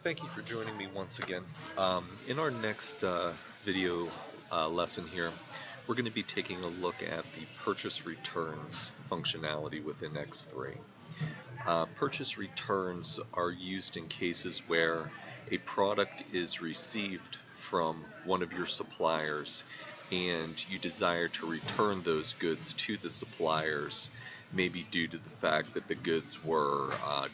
Thank you for joining me once again. In our next video lesson here, we're going to be taking a look at the purchase returns functionality within X3. Purchase returns are used in cases where a product is received from one of your suppliers and you desire to return those goods to the suppliers, maybe due to the fact that the goods were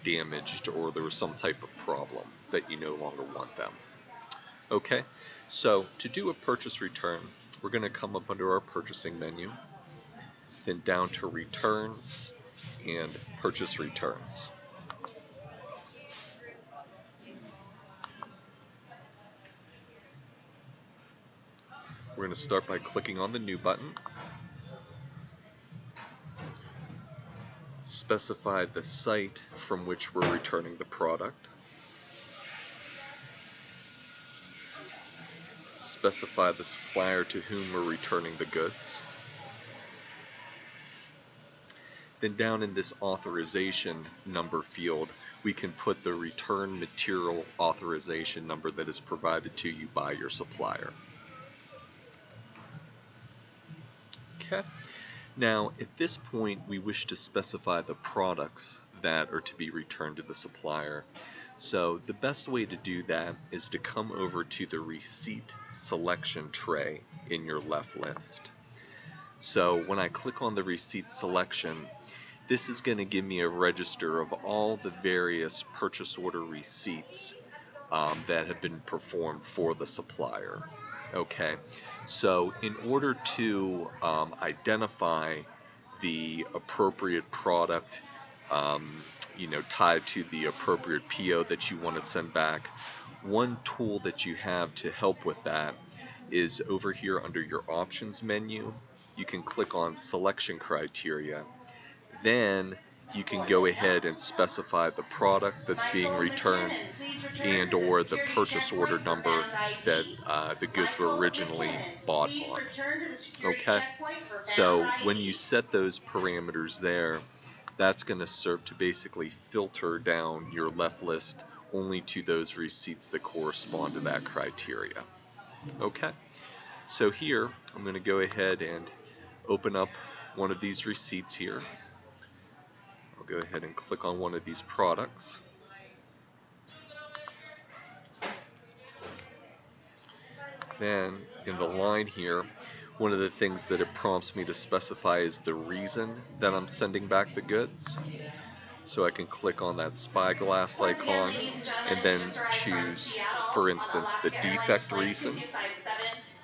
damaged or there was some type of problem that you no longer want them. Okay, so to do a purchase return, we're going to come up under our purchasing menu, then down to returns and purchase returns. We're going to start by clicking on the new button, specify the site from which we're returning the product, specify the supplier to whom we're returning the goods. Then down in this authorization number field, we can put the return material authorization number that is provided to you by your supplier. Okay. Now, at this point, we wish to specify the products that are to be returned to the supplier. So the best way to do that is to come over to the receipt selection tray in your left list. So when I click on the receipt selection, this is going to give me a register of all the various purchase order receipts that have been performed for the supplier. Okay, so in order to identify the appropriate product, tied to the appropriate PO that you want to send back, one tool that you have to help with that is over here under your options menu. You can click on selection criteria. Then you can go ahead and specify the product that's being returned and or the purchase order number that the goods were originally bought on. Okay, so when you set those parameters there, that's going to serve to basically filter down your left list only to those receipts that correspond to that criteria. Okay, so here I'm going to go ahead and open up one of these receipts here. I'll go ahead and click on one of these products. Then in the line here, one of the things that it prompts me to specify is the reason that I'm sending back the goods. So I can click on that spyglass icon and then choose, for instance, the defect reason.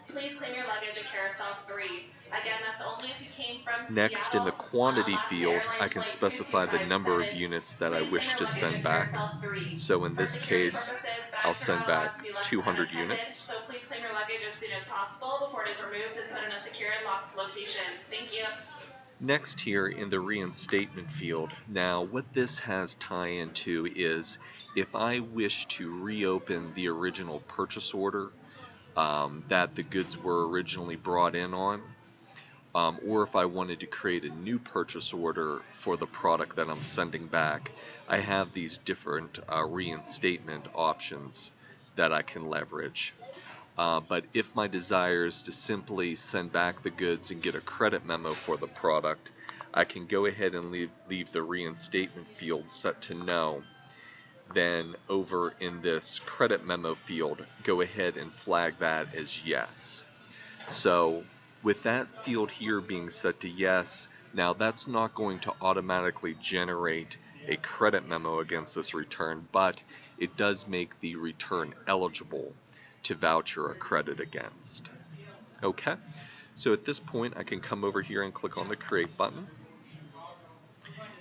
Please claim your luggage at carousel 3. Again, that's only if you came from Next, in the quantity field, I can specify the number of units that I wish to send back. So in this case, I'll send back 200 units. So please claim your luggage as soon as possible before it is removed and put in a secure and locked location. Thank you. Next here in the reinstatement field, now what this has tie into is if I wish to reopen the original purchase order that the goods were originally brought in on, or if I wanted to create a new purchase order for the product that I'm sending back, I have these different reinstatement options that I can leverage. But if my desire is to simply send back the goods and get a credit memo for the product, I can go ahead and leave the reinstatement field set to no. Then over in this credit memo field, go ahead and flag that as yes. So with that field here being set to yes, now that's not going to automatically generate a credit memo against this return, but it does make the return eligible to voucher a credit against. Okay, so at this point I can come over here and click on the create button,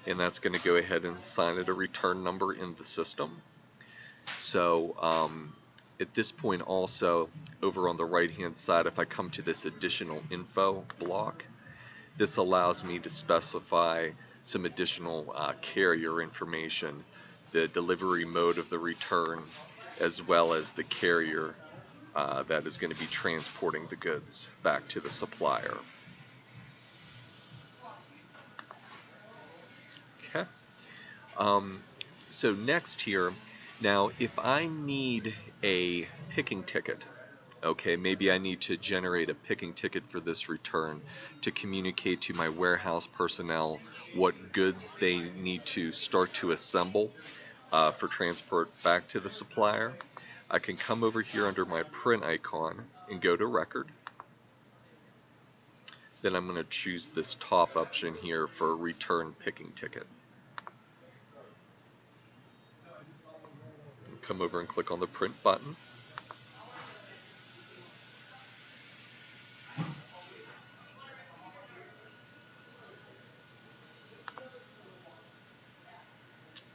and that's going to go ahead and assign it a return number in the system. So at this point also, over on the right hand side, if I come to this additional info block, this allows me to specify some additional carrier information, the delivery mode of the return, as well as the carrier that is going to be transporting the goods back to the supplier. Okay. So next here, Now, if I need a picking ticket, okay, maybe I need to generate a picking ticket for this return to communicate to my warehouse personnel what goods they need to start to assemble for transport back to the supplier. I can come over here under my print icon and go to record. Then I'm going to choose this top option here for return picking ticket. Come over and click on the print button.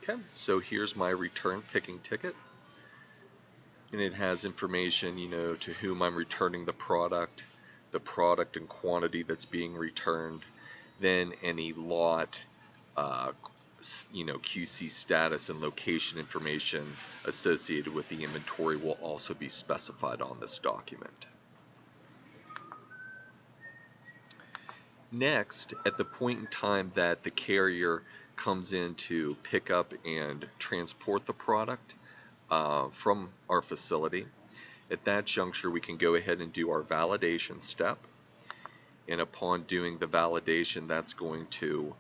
Okay, so here's my return picking ticket, and it has information, to whom I'm returning the product and quantity that's being returned, then any lot, QC status and location information associated with the inventory will also be specified on this document. Next, at the point in time that the carrier comes in to pick up and transport the product from our facility, at that juncture we can go ahead and do our validation step, and upon doing the validation, that's going to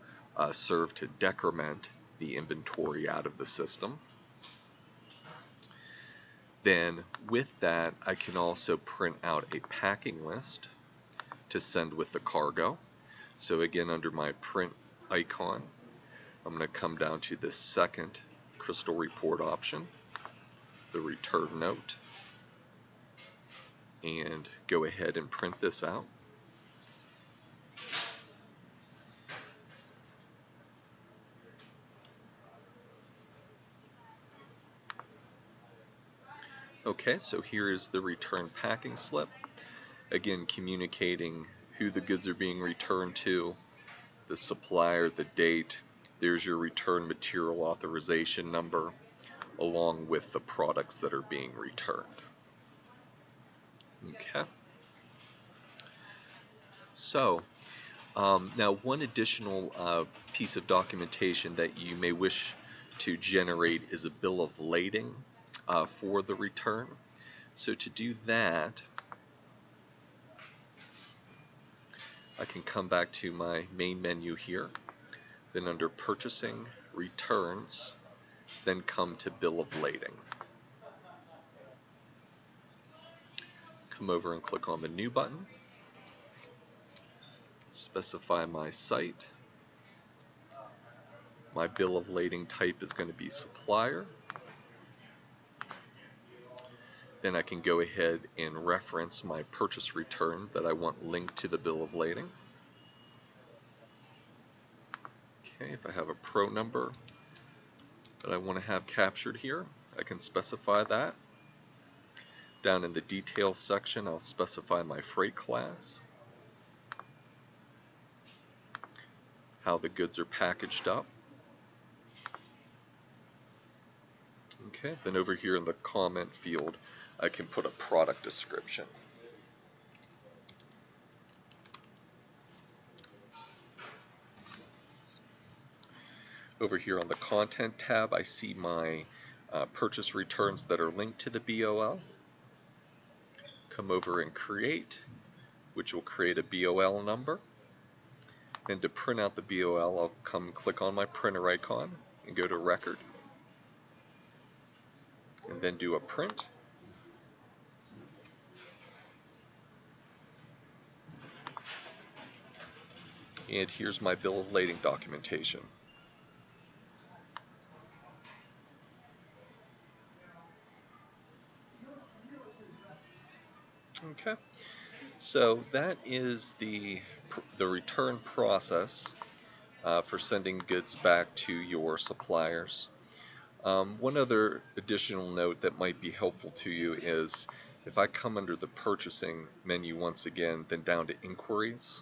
serve to decrement the inventory out of the system. Then with that, I can also print out a packing list to send with the cargo. So again, under my print icon, I'm going to come down to the second crystal report option, the return note, and go ahead and print this out. Okay, so here is the return packing slip. Again, communicating who the goods are being returned to, the supplier, the date. There's your return material authorization number, along with the products that are being returned. Okay. So, now one additional piece of documentation that you may wish to generate is a bill of lading for the return. So to do that, I can come back to my main menu here, then under Purchasing, Returns, then come to Bill of Lading. Come over and click on the New button, specify my site. My bill of lading type is going to be supplier. Then I can go ahead and reference my purchase return that I want linked to the bill of lading. Okay, if I have a pro number that I want to have captured here, I can specify that. Down in the details section, I'll specify my freight class, how the goods are packaged up. Okay, then over here in the comment field, I can put a product description. Over here on the Content tab, I see my purchase returns that are linked to the BOL. Come over and Create, which will create a BOL number. And to print out the BOL, I'll come click on my printer icon and go to Record, and then do a print. And here's my bill of lading documentation. Okay, so that is the return process for sending goods back to your suppliers. One other additional note that might be helpful to you is if I come under the purchasing menu once again, then down to inquiries.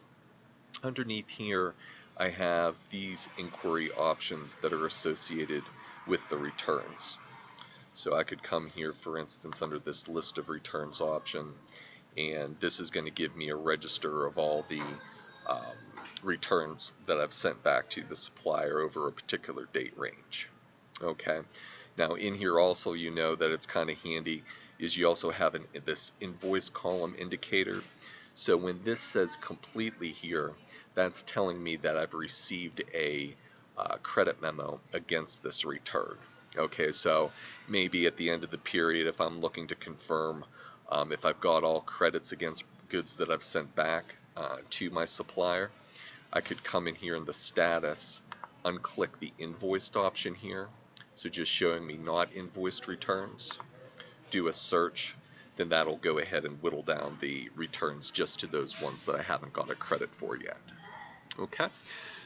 Underneath here, I have these inquiry options that are associated with the returns. So I could come here, for instance, under this list of returns option, and this is going to give me a register of all the returns that I've sent back to the supplier over a particular date range. Okay, Now in here also, you know that it's kind of handy is you also have this invoice column indicator. So when this says completely here, that's telling me that I've received a credit memo against this return. Okay, so maybe at the end of the period, if I'm looking to confirm if I've got all credits against goods that I've sent back to my supplier, I could come in here in the status, unclick the invoiced option here, so just showing me not invoiced returns, do a search, then that'll go ahead and whittle down the returns just to those ones that I haven't got a credit for yet. Okay,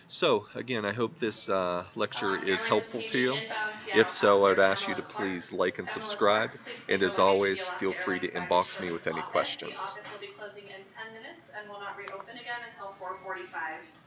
so again, I hope this lecture is helpful to you. If so, I would ask you to please like and subscribe, and as always, feel free to inbox me with any questions. The office will be closing in 10 minutes and will not reopen again until 4:45.